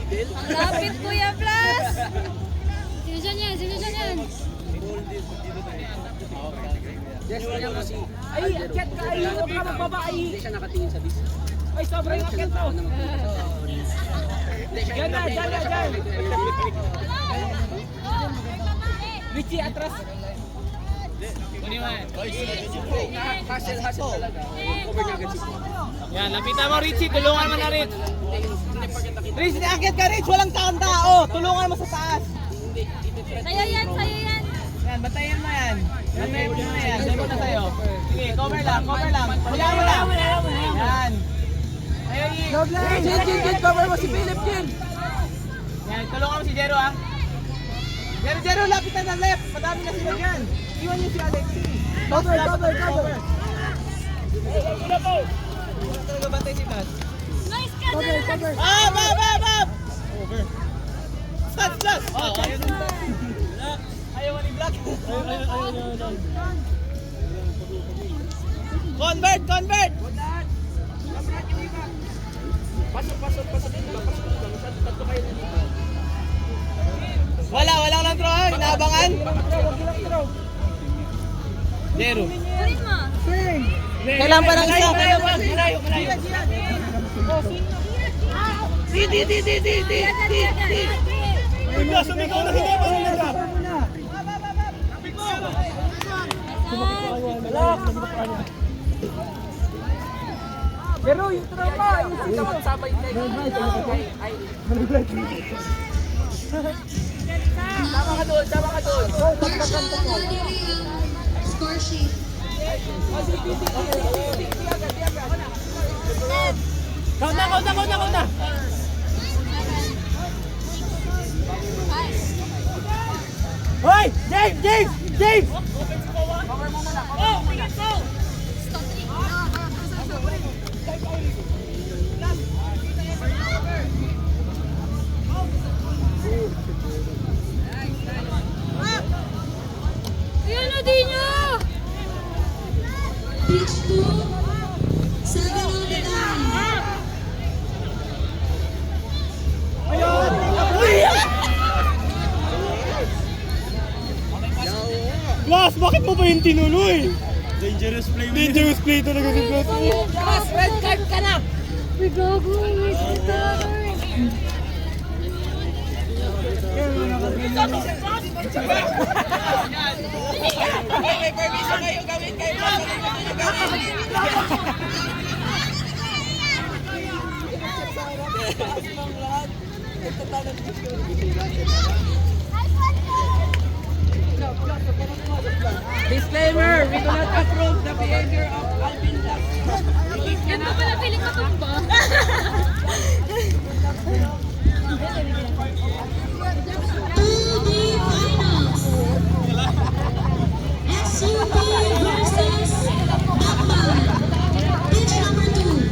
Lapit Kuya Blas! Sino yan? Ay, akyat ka! Ay, huwag ka magbaba! Ay! Hindi siya nakatingin sa disc. Ay, sobrang akyat mo! Yan na, dyan! Richie, atras! Hustle talaga. Cover niya agad siya. Yan, lapitan mo Richie, tulungan mo na Rich! Rich, akyat ka Rich! Walang tao! Tulungan mo sa taas! Sa'yo yan! Yan, batayin mo yan! Batayin mo na yan! Demo na sa'yo! Sige, cover lang! Wala mo lang! Yan! Jin! Cover mo si Philip, Jin! Yan, tulungan mo si Jero ah! Jero, lapitan ng left! Madami na sila dyan! Iwan niyo si Alexi! Cover! Wala talaga bantay si Bas! Nice ka na! Bab! Over! Start! Ayaw ni Black! Convert! Pasok. Tatlo kayo nito. Walang lang throw, inaabangan. Zero. Kunin mo! Kailangan pa ng isa. Sumigaw na hindi Pero yung tropa, yung sabay tayo. Tama ka doon. Score sheet. Kauna. Hoy! James! Cover mo muna. Ayan na din nyo! Pitch 2. 7 on the line. Blas, bakit mo ba yung tinuloy? Dangerous play talaga si Blas. Blas, red card ka na! May gago, may sitar! May permission kayo, gawin kayo. Disclaimer, we do not approve the behavior of Alvin Black. Yan ba pala piling ko tumba? Finals. SUP versus Akban. Pitch number 2.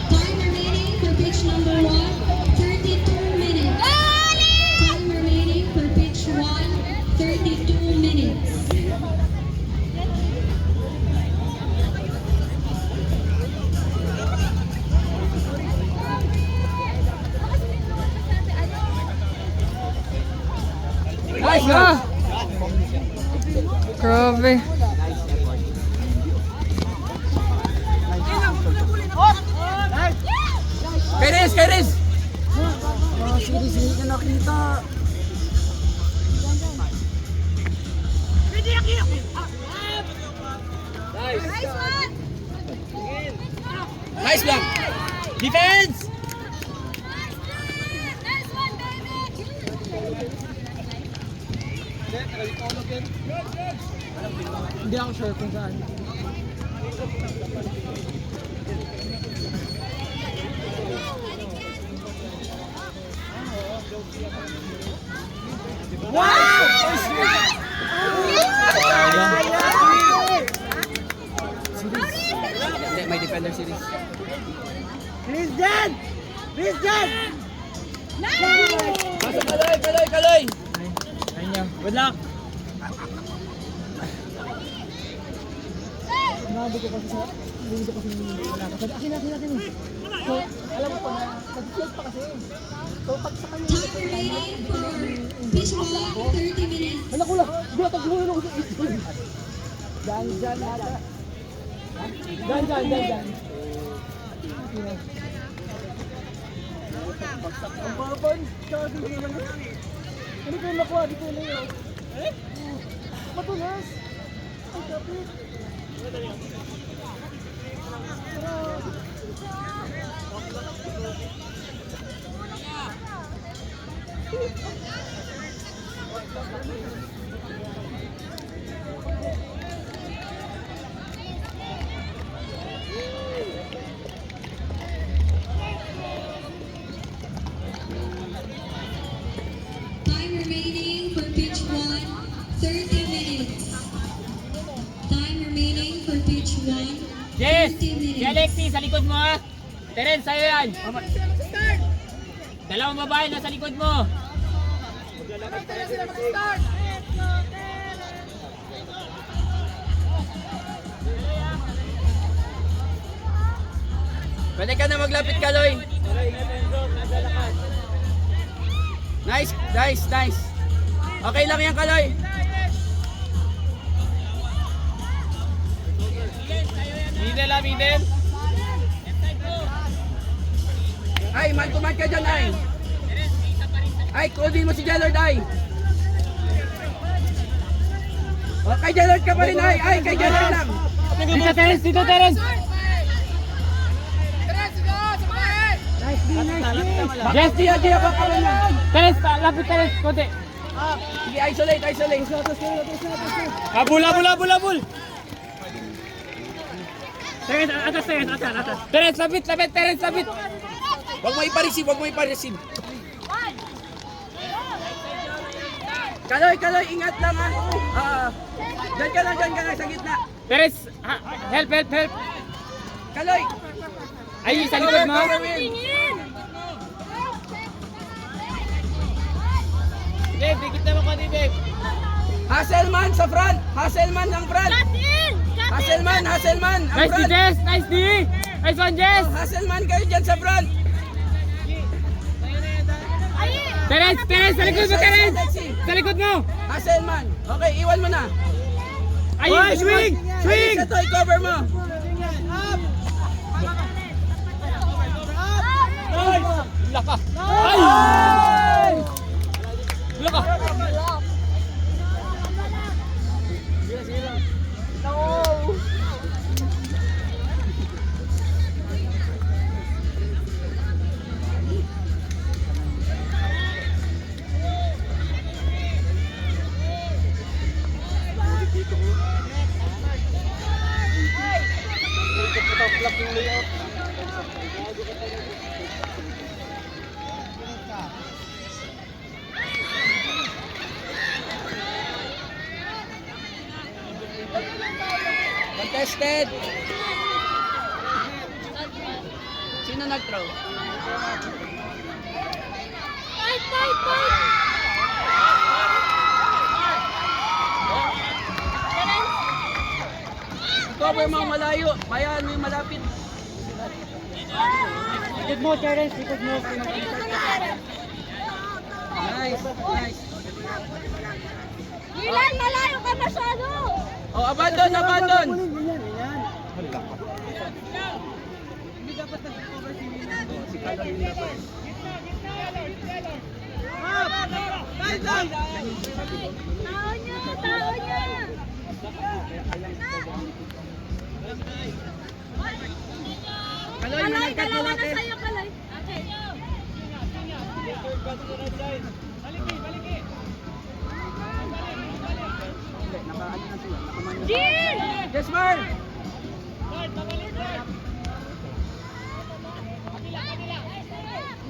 Time remaining for pitch number 1, 32 minutes. Time remaining for pitch 1, 32 minutes. Nice na! Grabe. Kairis! Hindi ka nakita. Nice block! Defense! Nice one, baby! Hindi ako sure kung saan. May defender series. Please, Jan! Pasok, kaloy! Good luck! Nabi ko kasi sa dito kasi wala ka. Akin. So, alam mo pa na nag-shield pa kasi. So, pag sa kanya Time remaining for pitch 1, 30 minutes. wala ko lang. Gulat ako sa ito. Diyan nada. Diyan. Ang papan, sabi ko naman. Ano ko nakuha dito na yun? Matulas. Ay, kapit. Time remaining for pitch 1, 30 minutes. Time remaining for pitch 1, 30 Yes! Si minutes. Alexis, sa likod mo ha! Terence, sa'yo yan! Dalawang babae na sa likod mo! Pwede ka na maglapit, Kaloy. Nice. Okay lang yan, Kaloy. Middle. Ay, man to man ka dyan, ay. Ay, kunin mo si Jellard, ay. O, kay Jellard ka pa rin, ay. Ay, kay Jellard lang. Dito Terence! Yes, Dia, baka mo na. Terence, lapit Terence, konti! Sige, isolate. Habul! Terence, atas! Terence, lapit! Huwag mo ipa-receive. Kaloy, ingat lang, ha. Diyan ka lang sa gitna. Terence, help! Kaloy. Ay, sa likod mo! Babe, dikit naman ko Babe! Hasselman sa front. Hasselman ang front. Hasselman ang Nice D, front. Jess! Nice D! Nice one, Jess! Hasselman kayo dyan sa front. Terence, sa likod mo, Terence! Sa likod mo! Hasselman. Okay, iwan mo na. Ay, swing! Ay, isa to, i-cover mo. Laka! Ay! Laka! Contested. Sino nag-throw? Cover mo malayo. Bayan mo yung malapit. Likod mo, Terence! Likod mo! Nice. Ilan, malayo ka masyado! Oh, abandon. Tao niya! Kaloy, nangkat na Dalawa na natin. sa'yo, Kaloy. Okay. Jean! Yes, Mar.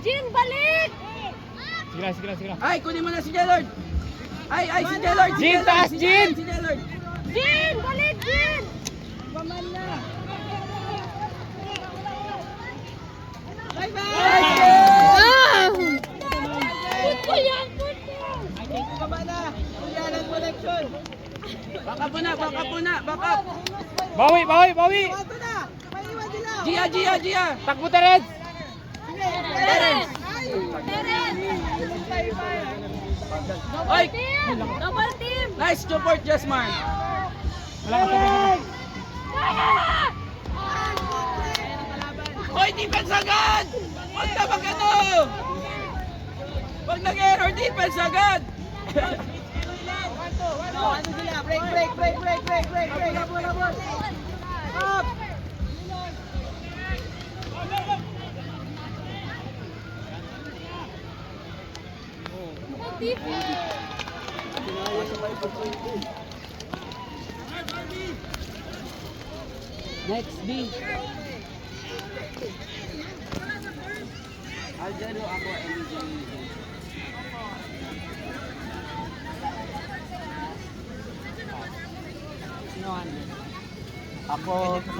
Jean, balik! Sige. Ay, kunin mo na si Jellard. Ay, si Jellard. Jean, taas, Jean! Si Jellard. Jean, balik, Jean! Ah! Football yan, football! Kumana. Kuyalan connection. Back up muna, back up muna, back up. Bawi, bawi, bawi. Ito na! May iwan sila! Gia, Gia, Gia. Takbo Terence. Terence! Terence! Oy, Double team! nice support, Jesmar. Oy, defense agad! Huwag na mag-ano! Huwag nag-error, defense agad! Ano sila? Break, break, break, break, break, break, break. Up! Next, B. Aljero ako, Ako, si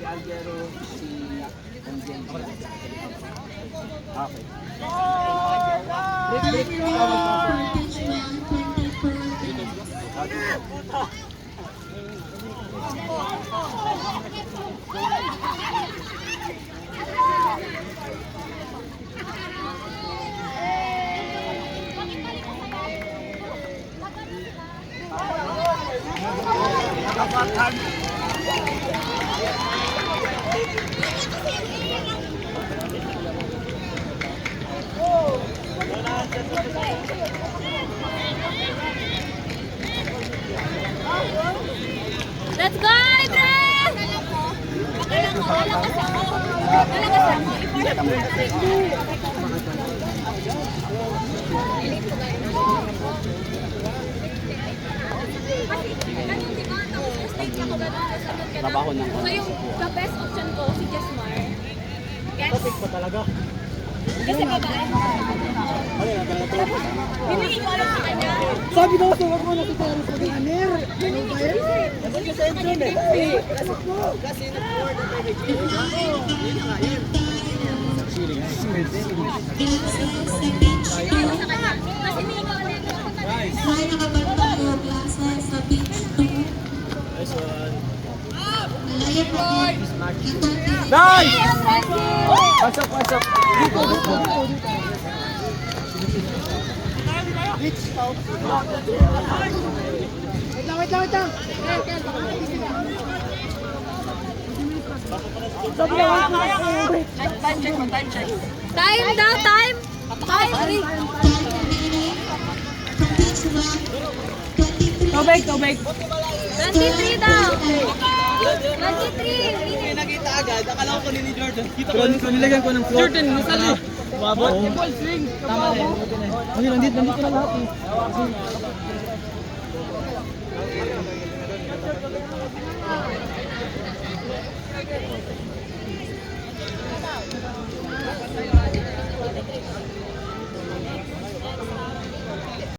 Aljero, si MJ. Okay. Time for pitch 1, 24 minutes. Let's go, Adrian! Lalakas ako. Trabaho na. So yung the best option ko, si Jesmar. Yes? Topic pa talaga. Kasi babae. Hindi ko alam sa kanya. Sabi daw sa wag mo na si Terence maging aner. Ano ba yan? Dapat ka sa endzone eh. Kasi na-forward ang PBG. Yun na nga yun. Kasi hindi ko alam. May nakabantay o klase sa pitch 2. Malayan na din. Nice! Pasok, pasok. Dito, dito, dito, dito. Reach out. Wait lang, wait lang. Sabi na, wait. Time check mo, time check. Time daw, time! Time! Time remaining from pitch 1, 23. Tubig, tubig. 23 daw! 23! May nakita agad, akala ko ni Jordan. Kita ko nilagyan ko ng floor. Jordan, nasali. Umabot. Tama na yun. Nandito na lahat eh.